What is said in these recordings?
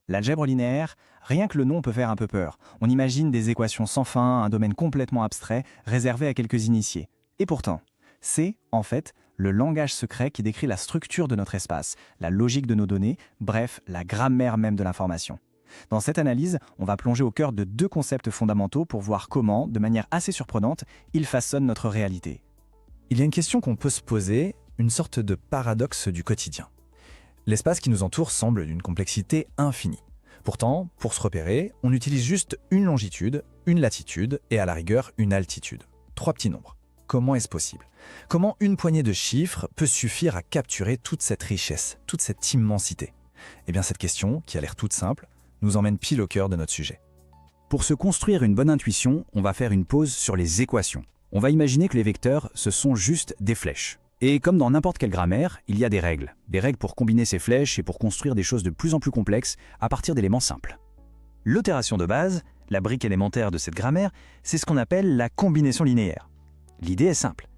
L'algèbre linéaire, rien que le nom peut faire un peu peur. On imagine des équations sans fin, un domaine complètement abstrait, réservé à quelques initiés. Et pourtant, c'est, en fait, le langage secret qui décrit la structure de notre espace, la logique de nos données, bref, la grammaire même de l'information. Dans cette analyse, on va plonger au cœur de deux concepts fondamentaux pour voir comment, de manière assez surprenante, ils façonnent notre réalité. Il y a une question qu'on peut se poser, une sorte de paradoxe du quotidien. L'espace qui nous entoure semble d'une complexité infinie. Pourtant, pour se repérer, on utilise juste une longitude, une latitude et à la rigueur une altitude. 3 petits nombres. Comment est-ce possible? Comment une poignée de chiffres peut suffire à capturer toute cette richesse, toute cette immensité? Eh bien cette question, qui a l'air toute simple, nous emmène pile au cœur de notre sujet. Pour se construire une bonne intuition, on va faire une pause sur les équations. On va imaginer que les vecteurs, ce sont juste des flèches. Et comme dans n'importe quelle grammaire, il y a des règles. Des règles pour combiner ces flèches et pour construire des choses de plus en plus complexes à partir d'éléments simples. L'opération de base, la brique élémentaire de cette grammaire, c'est ce qu'on appelle la combinaison linéaire. L'idée est simple.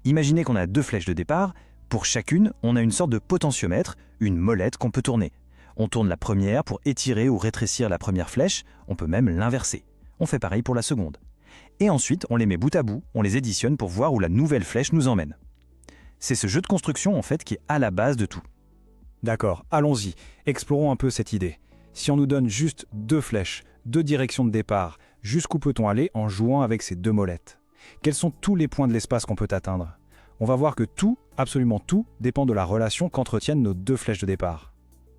Imaginez qu'on a 2 flèches de départ. Pour chacune, on a une sorte de potentiomètre, une molette qu'on peut tourner. On tourne la première pour étirer ou rétrécir la première flèche, on peut même l'inverser. On fait pareil pour la seconde. Et ensuite, on les met bout à bout, on les additionne pour voir où la nouvelle flèche nous emmène. C'est ce jeu de construction en fait qui est à la base de tout. D'accord, allons-y, explorons un peu cette idée. Si on nous donne juste 2 flèches, 2 directions de départ, jusqu'où peut-on aller en jouant avec ces 2 molettes? Quels sont tous les points de l'espace qu'on peut atteindre? On va voir que tout, absolument tout, dépend de la relation qu'entretiennent nos 2 flèches de départ.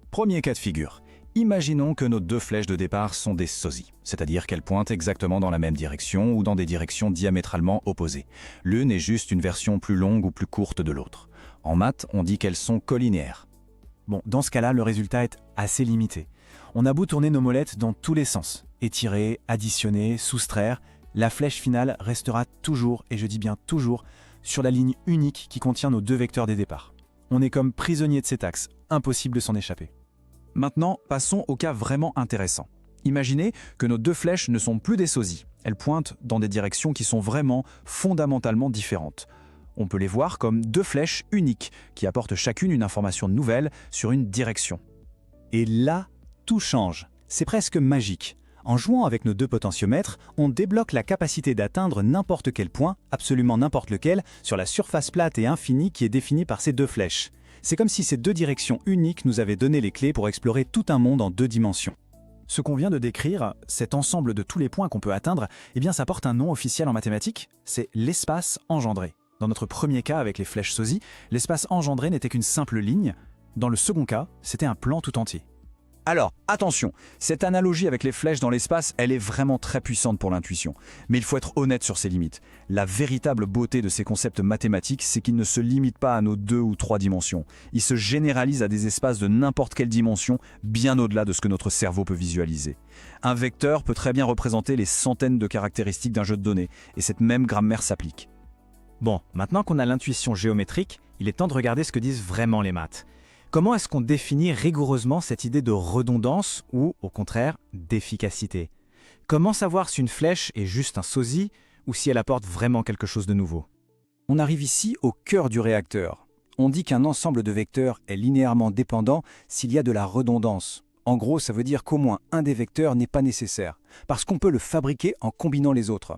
Premier cas de figure. Imaginons que nos 2 flèches de départ sont des sosies, c'est-à-dire qu'elles pointent exactement dans la même direction ou dans des directions diamétralement opposées. L'une est juste une version plus longue ou plus courte de l'autre. En maths, on dit qu'elles sont collinéaires. Bon, dans ce cas-là, le résultat est assez limité. On a beau tourner nos molettes dans tous les sens, étirer, additionner, soustraire, la flèche finale restera toujours, et je dis bien toujours, sur la ligne unique qui contient nos 2 vecteurs des départs. On est comme prisonnier de cet axe, impossible de s'en échapper. Maintenant, passons au cas vraiment intéressant. Imaginez que nos 2 flèches ne sont plus des sosies. Elles pointent dans des directions qui sont vraiment fondamentalement différentes. On peut les voir comme 2 flèches uniques qui apportent chacune une information nouvelle sur une direction. Et là, tout change. C'est presque magique. En jouant avec nos 2 potentiomètres, on débloque la capacité d'atteindre n'importe quel point, absolument n'importe lequel, sur la surface plate et infinie qui est définie par ces 2 flèches. C'est comme si ces 2 directions uniques nous avaient donné les clés pour explorer tout un monde en 2 dimensions. Ce qu'on vient de décrire, cet ensemble de tous les points qu'on peut atteindre, eh bien ça porte un nom officiel en mathématiques, c'est l'espace engendré. Dans notre premier cas avec les flèches sosies, l'espace engendré n'était qu'une simple ligne. Dans le second cas, c'était un plan tout entier. Alors, attention, cette analogie avec les flèches dans l'espace, elle est vraiment très puissante pour l'intuition. Mais il faut être honnête sur ses limites. La véritable beauté de ces concepts mathématiques, c'est qu'ils ne se limitent pas à nos 2 ou 3 dimensions. Ils se généralisent à des espaces de n'importe quelle dimension, bien au-delà de ce que notre cerveau peut visualiser. Un vecteur peut très bien représenter les centaines de caractéristiques d'un jeu de données, et cette même grammaire s'applique. Bon, maintenant qu'on a l'intuition géométrique, il est temps de regarder ce que disent vraiment les maths. Comment est-ce qu'on définit rigoureusement cette idée de redondance ou, au contraire, d'efficacité? Comment savoir si une flèche est juste un sosie ou si elle apporte vraiment quelque chose de nouveau? On arrive ici au cœur du réacteur. On dit qu'un ensemble de vecteurs est linéairement dépendant s'il y a de la redondance. En gros, ça veut dire qu'au moins un des vecteurs n'est pas nécessaire, parce qu'on peut le fabriquer en combinant les autres.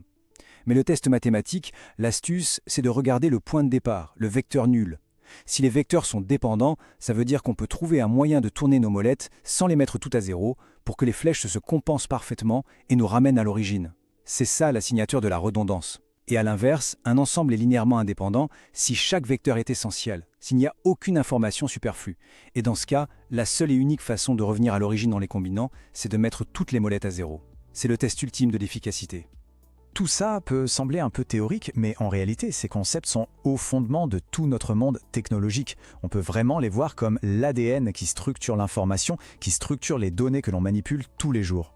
Mais le test mathématique, l'astuce, c'est de regarder le point de départ, le vecteur nul. Si les vecteurs sont dépendants, ça veut dire qu'on peut trouver un moyen de tourner nos molettes sans les mettre toutes à zéro pour que les flèches se compensent parfaitement et nous ramènent à l'origine. C'est ça la signature de la redondance. Et à l'inverse, un ensemble est linéairement indépendant si chaque vecteur est essentiel, s'il n'y a aucune information superflue. Et dans ce cas, la seule et unique façon de revenir à l'origine en les combinant, c'est de mettre toutes les molettes à zéro. C'est le test ultime de l'efficacité. Tout ça peut sembler un peu théorique, mais en réalité, ces concepts sont au fondement de tout notre monde technologique. On peut vraiment les voir comme l'ADN qui structure l'information, qui structure les données que l'on manipule tous les jours.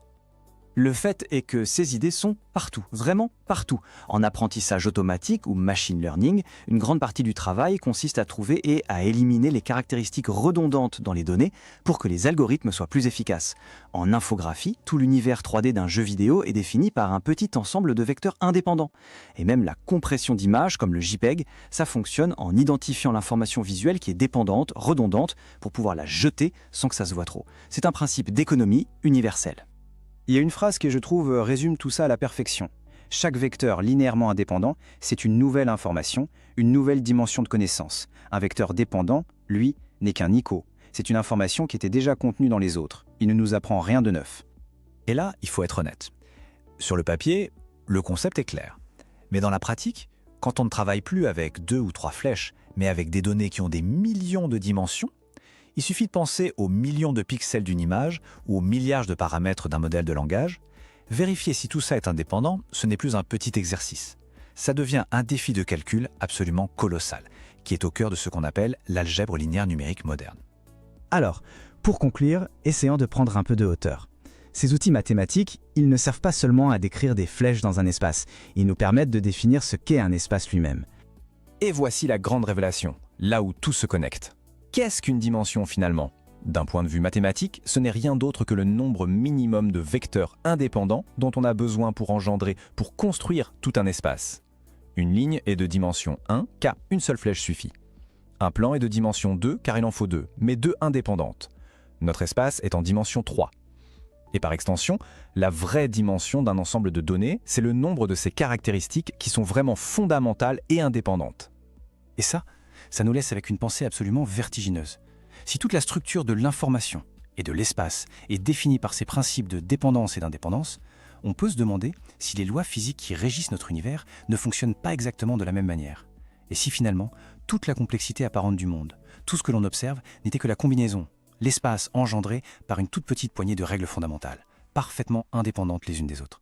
Le fait est que ces idées sont partout, vraiment partout. En apprentissage automatique ou machine learning, une grande partie du travail consiste à trouver et à éliminer les caractéristiques redondantes dans les données pour que les algorithmes soient plus efficaces. En infographie, tout l'univers 3D d'un jeu vidéo est défini par un petit ensemble de vecteurs indépendants. Et même la compression d'images, comme le JPEG, ça fonctionne en identifiant l'information visuelle qui est dépendante, redondante, pour pouvoir la jeter sans que ça se voit trop. C'est un principe d'économie universelle. Il y a une phrase qui, je trouve, résume tout ça à la perfection. Chaque vecteur linéairement indépendant, c'est une nouvelle information, une nouvelle dimension de connaissance. Un vecteur dépendant, lui, n'est qu'un ICO. C'est une information qui était déjà contenue dans les autres. Il ne nous apprend rien de neuf. Et là, il faut être honnête. Sur le papier, le concept est clair. Mais dans la pratique, quand on ne travaille plus avec 2 ou 3 flèches, mais avec des données qui ont des millions de dimensions, il suffit de penser aux millions de pixels d'une image ou aux milliards de paramètres d'un modèle de langage. Vérifier si tout ça est indépendant, ce n'est plus un petit exercice. Ça devient un défi de calcul absolument colossal, qui est au cœur de ce qu'on appelle l'algèbre linéaire numérique moderne. Alors, pour conclure, essayons de prendre un peu de hauteur. Ces outils mathématiques, ils ne servent pas seulement à décrire des flèches dans un espace, ils nous permettent de définir ce qu'est un espace lui-même. Et voici la grande révélation, là où tout se connecte. Qu'est-ce qu'une dimension finalement ? D'un point de vue mathématique, ce n'est rien d'autre que le nombre minimum de vecteurs indépendants dont on a besoin pour construire tout un espace. Une ligne est de dimension 1 car une seule flèche suffit. Un plan est de dimension 2 car il en faut 2, mais 2 indépendantes. Notre espace est en dimension 3. Et par extension, la vraie dimension d'un ensemble de données, c'est le nombre de ces caractéristiques qui sont vraiment fondamentales et indépendantes. Et ça nous laisse avec une pensée absolument vertigineuse. Si toute la structure de l'information et de l'espace est définie par ces principes de dépendance et d'indépendance, on peut se demander si les lois physiques qui régissent notre univers ne fonctionnent pas exactement de la même manière. Et si finalement, toute la complexité apparente du monde, tout ce que l'on observe n'était que la combinaison, l'espace engendré par une toute petite poignée de règles fondamentales, parfaitement indépendantes les unes des autres.